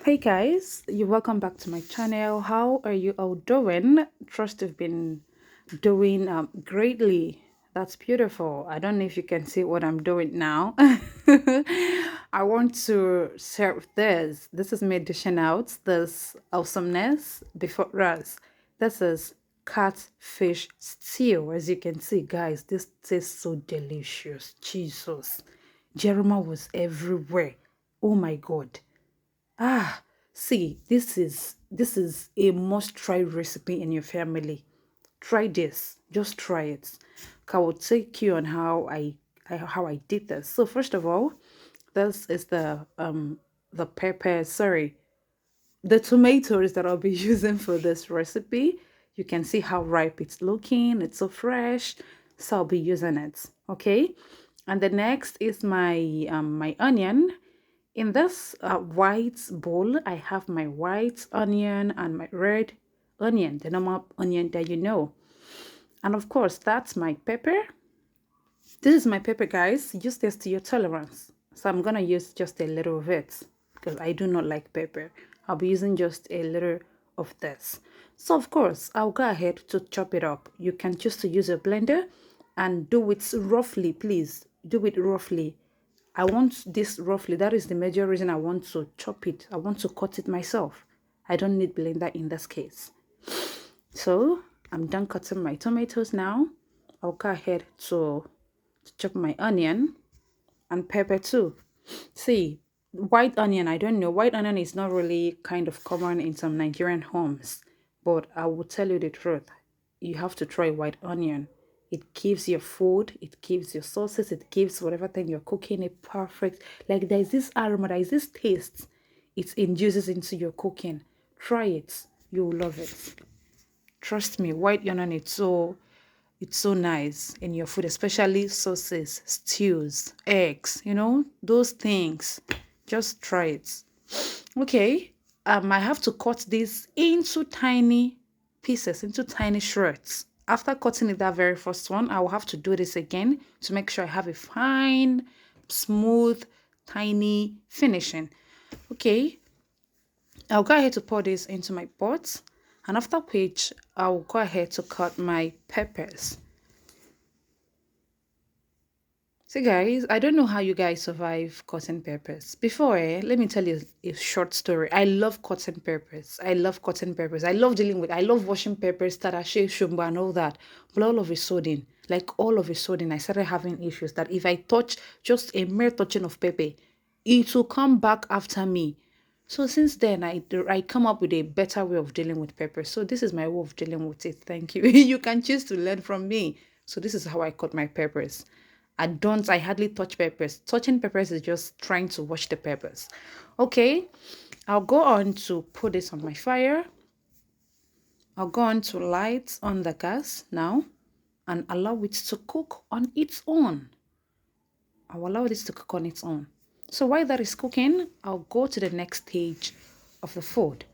Hey guys, you welcome back to my channel. How are you all doing? Trust you've been doing greatly. That's beautiful. I don't know if you can see what I'm doing now. I want to serve this. This is me dishing out this awesomeness before us. This is catfish stew. As you can see, guys, this tastes so delicious. Jesus. Jeremiah was everywhere. Oh my God. Ah, see, this is a must-try recipe in your family. Try this. Just try it. I will take you on how I did this. So first of all, this is the pepper, sorry, the tomatoes that I'll be using for this recipe. You can see how ripe it's looking. It's so fresh. So I'll be using it. Okay. And the next is my onion. In this white bowl, I have my white onion and my red onion, the normal onion that you know. And of course, that's my pepper. This is my pepper, guys. Use this to your tolerance. So I'm going to use just a little of it because I do not like pepper. I'll be using just a little of this. So of course, I'll go ahead to chop it up. You can choose to use a blender and do it roughly, please. Do it roughly. I want this roughly. That is the major reason I want to chop it. I want to cut it myself. I don't need blender in this case. So I'm done cutting my tomatoes now. I'll go ahead to chop my onion and pepper too. See, white onion, I don't know. White onion is not really kind of common in some Nigerian homes. But I will tell you the truth. You have to try white onion. It gives your food, it gives your sauces, it gives whatever thing you're cooking a perfect. Like there's this aroma, there's this taste it induces into your cooking. Try it. You'll love it. Trust me, white onion it's so nice in your food, especially sauces, stews, eggs, those things. Just try it. Okay. I have to cut this into tiny pieces, into tiny shreds. After cutting it, that very first one, I will have to do this again to make sure I have a fine, smooth, tiny finishing. Okay, I'll go ahead to pour this into my pot, and after which I'll go ahead to cut my peppers. So guys, I don't know how you guys survive cotton peppers. Before, let me tell you a short story. I love cotton peppers. I love cotton peppers. I love washing peppers, tarashe, shumba, and all that. But all of a sudden, I started having issues that if I touch just a mere touching of pepper, it will come back after me. So since then, I come up with a better way of dealing with peppers. So this is my way of dealing with it. Thank you. You can choose to learn from me. So this is how I cut my peppers. I hardly touch peppers. Touching peppers is just trying to wash the peppers. Okay, I'll go on to put this on my fire. I'll go on to light on the gas now and allow it to cook on its own. I'll allow this to cook on its own. So while that is cooking, I'll go to the next stage of the food.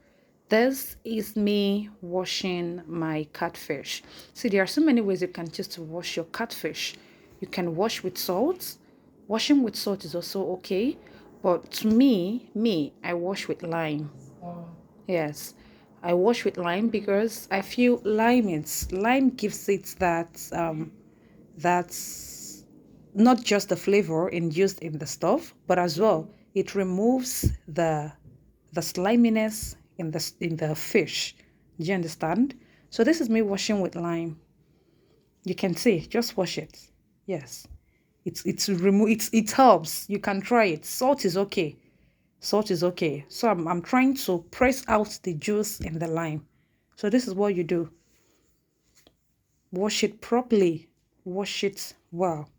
This is me washing my catfish. See, there are so many ways you can choose to wash your catfish. You can wash with salt. Washing with salt is also okay. But to me, I wash with lime. Yes, I wash with lime because I feel lime gives it that's not just the flavor induced in the stuff, but as well it removes the sliminess in the fish. Do you understand? So this is me washing with lime. You can see, just wash it. Yes. It helps. You can try it. Salt is okay. Salt is okay. So I'm trying to press out the juice in the lime. So this is what you do. Wash it properly. Wash it well.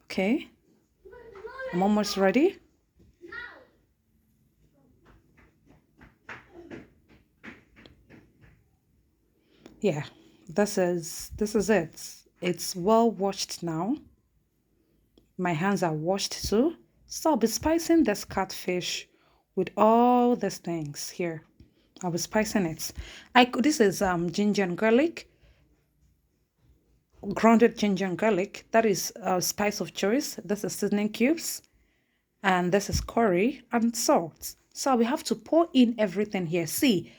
Okay. I'm almost ready. Yeah. This is it. It's well washed now. My hands are washed too. So I'll be spicing this catfish with all these things here. I'll be spicing it. This is ginger and garlic, grounded ginger and garlic. That is spice of choice. This is seasoning cubes. and this is curry and salt. So we have to pour in everything here. See,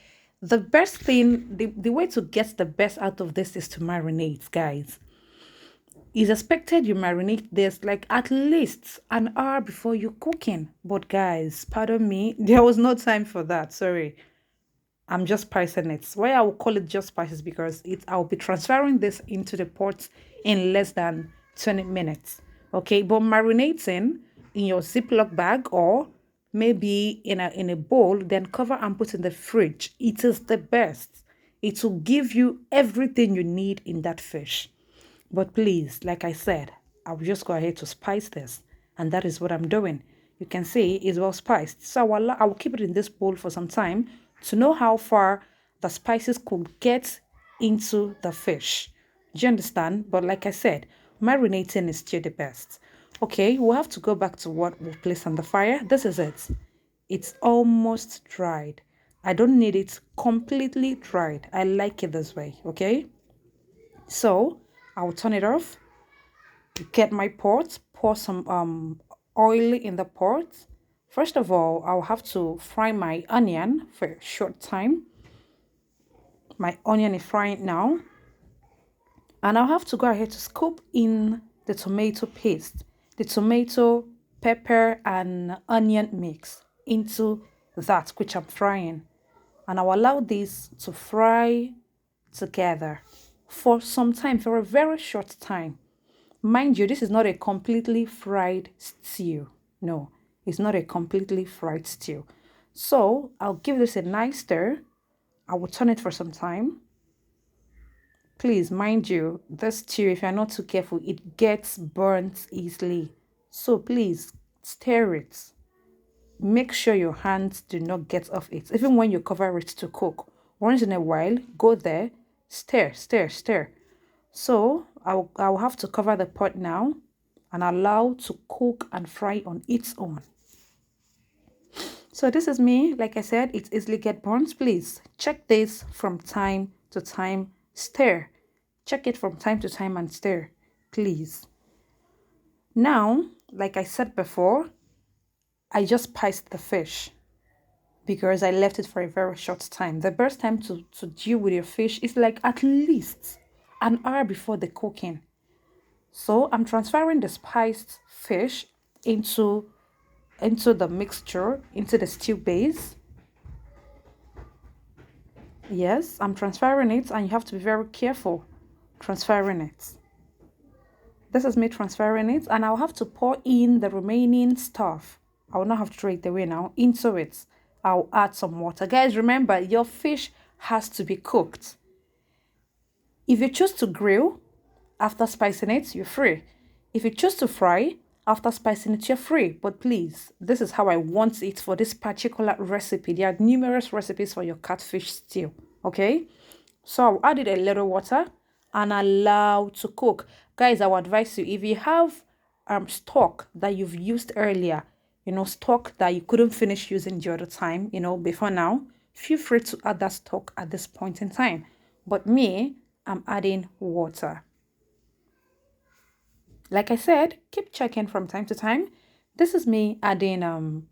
the best thing, the way to get the best out of this is to marinate, guys. It's expected you marinate this like at least an hour before you cooking. But guys, pardon me, there was no time for that. Sorry. I'm just spicing it. Why I will call it just spices because I'll be transferring this into the pot in less than 20 minutes. Okay, but marinating in your Ziploc bag or maybe in a bowl, then cover and put in the fridge. It is the best. It will give you everything you need in that fish. But please, like I said, I'll just go ahead to spice this. And that is what I'm doing. You can see it's well spiced. So I will keep it in this bowl for some time to know how far the spices could get into the fish. Do you understand? But like I said, marinating is still the best. Okay, we'll have to go back to what we've placed on the fire. This is it. It's almost dried. I don't need it completely dried. I like it this way, okay? So I'll turn it off, get my pot, pour some oil in the pot. First of all, I'll have to fry my onion for a short time. My onion is frying now. And I'll have to go ahead to scoop in the tomato paste, the tomato, pepper, and onion mix into that which I'm frying. And I'll allow this to fry together for some time, for a very short time. Mind you, this is not a completely fried stew. No, it's not a completely fried stew. So I'll give this a nice stir. I will turn it for some time. Please, mind you, this stew, if you're not too careful, it gets burnt easily. So please stir it. Make sure your hands do not get off it, even when you cover it to cook. Once in a while, go there, stir, stir, stir. So I'll have to cover the pot now and allow to cook and fry on its own. So this is me. Like I said, it easily get burnt. Please check this from time to time. Stir. Check it from time to time and stir, please. Now, like I said before, I just spiced the fish because I left it for a very short time. The best time to deal with your fish is like at least an hour before the cooking. So I'm transferring the spiced fish into the mixture, into the stew base. Yes, I'm transferring it and you have to be very careful transferring it. This is me transferring it and I'll have to pour in the remaining stuff. I will not have to throw it away now. Into it, I'll add some water. Guys, remember, your fish has to be cooked. If you choose to grill after spicing it, you're free. If you choose to fry after spicing it, you're free. But please, this is how I want it for this particular recipe. There are numerous recipes for your catfish stew. Okay? So I'll add it a little water and allow to cook. Guys, I would advise you, if you have stock that you've used earlier, stock that you couldn't finish using the other time, before now, feel free to add that stock at this point in time. But me, I'm adding water. Like I said, keep checking from time to time. This is me adding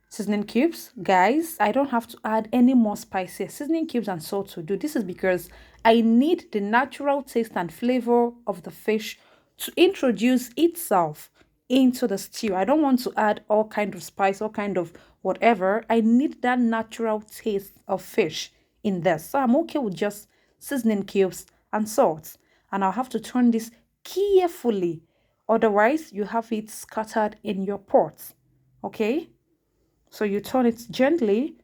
seasoning cubes. Guys, I don't have to add any more spices. Seasoning cubes and salt to do. This is because I need the natural taste and flavor of the fish to introduce itself into the stew. I don't want to add all kind of spice, all kind of whatever. I need that natural taste of fish in this. So I'm okay with just seasoning cubes and salt. And I'll have to turn this carefully. Otherwise, you have it scattered in your pot. Okay? So you turn it gently.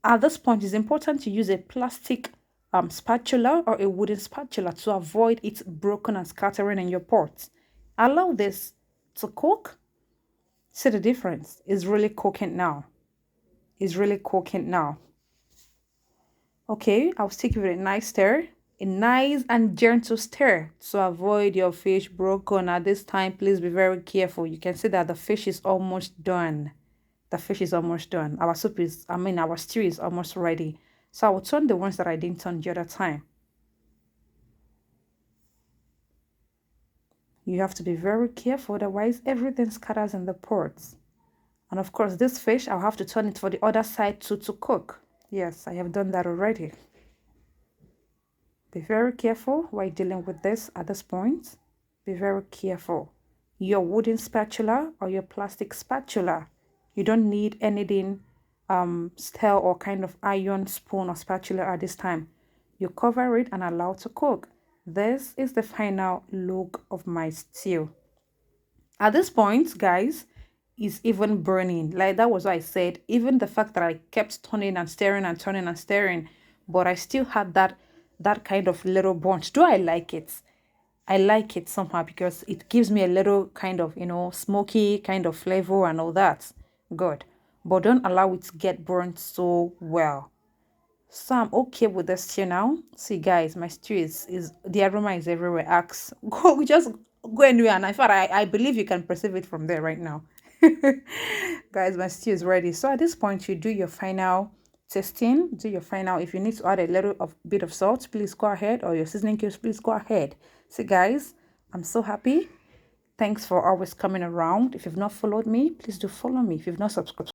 At this point, it's important to use a plastic spatula or a wooden spatula to avoid it broken and scattering in your pot. Allow this to cook. See the difference? It's really cooking now. It's really cooking now. Okay, I'll stick with a nice stir. A nice and gentle stir to avoid your fish broken. At this time, please be very careful. You can see that the fish is almost done. The fish is almost done. Our stew is almost ready. So I will turn the ones that I didn't turn the other time. You have to be very careful, otherwise everything scatters in the pots. And of course, this fish, I'll have to turn it for the other side to cook. Yes, I have done that already. Be very careful while dealing with this at this point. Be very careful. Your wooden spatula or your plastic spatula. You don't need anything steel or kind of iron spoon or spatula at this time. You cover it and allow to cook. This is the final look of my stew. At this point, guys, is even burning. Like that was what I said. Even the fact that I kept turning and staring and turning and staring, but I still had that kind of little burnt. Do I like it? I like it somehow because it gives me a little kind of, smoky kind of flavor and all that. Good. But don't allow it to get burnt so well. So I'm okay with the stew now. See, guys, my stew is the aroma is everywhere. Ask, go, just go anywhere. And in fact, I believe you can perceive it from there right now. Guys, my stew is ready. So at this point, you do your final tasting. Do your final. If you need to add a little of bit of salt, please go ahead. Or your seasoning cubes, please go ahead. See, guys, I'm so happy. Thanks for always coming around. If you've not followed me, please do follow me. If you've not subscribed,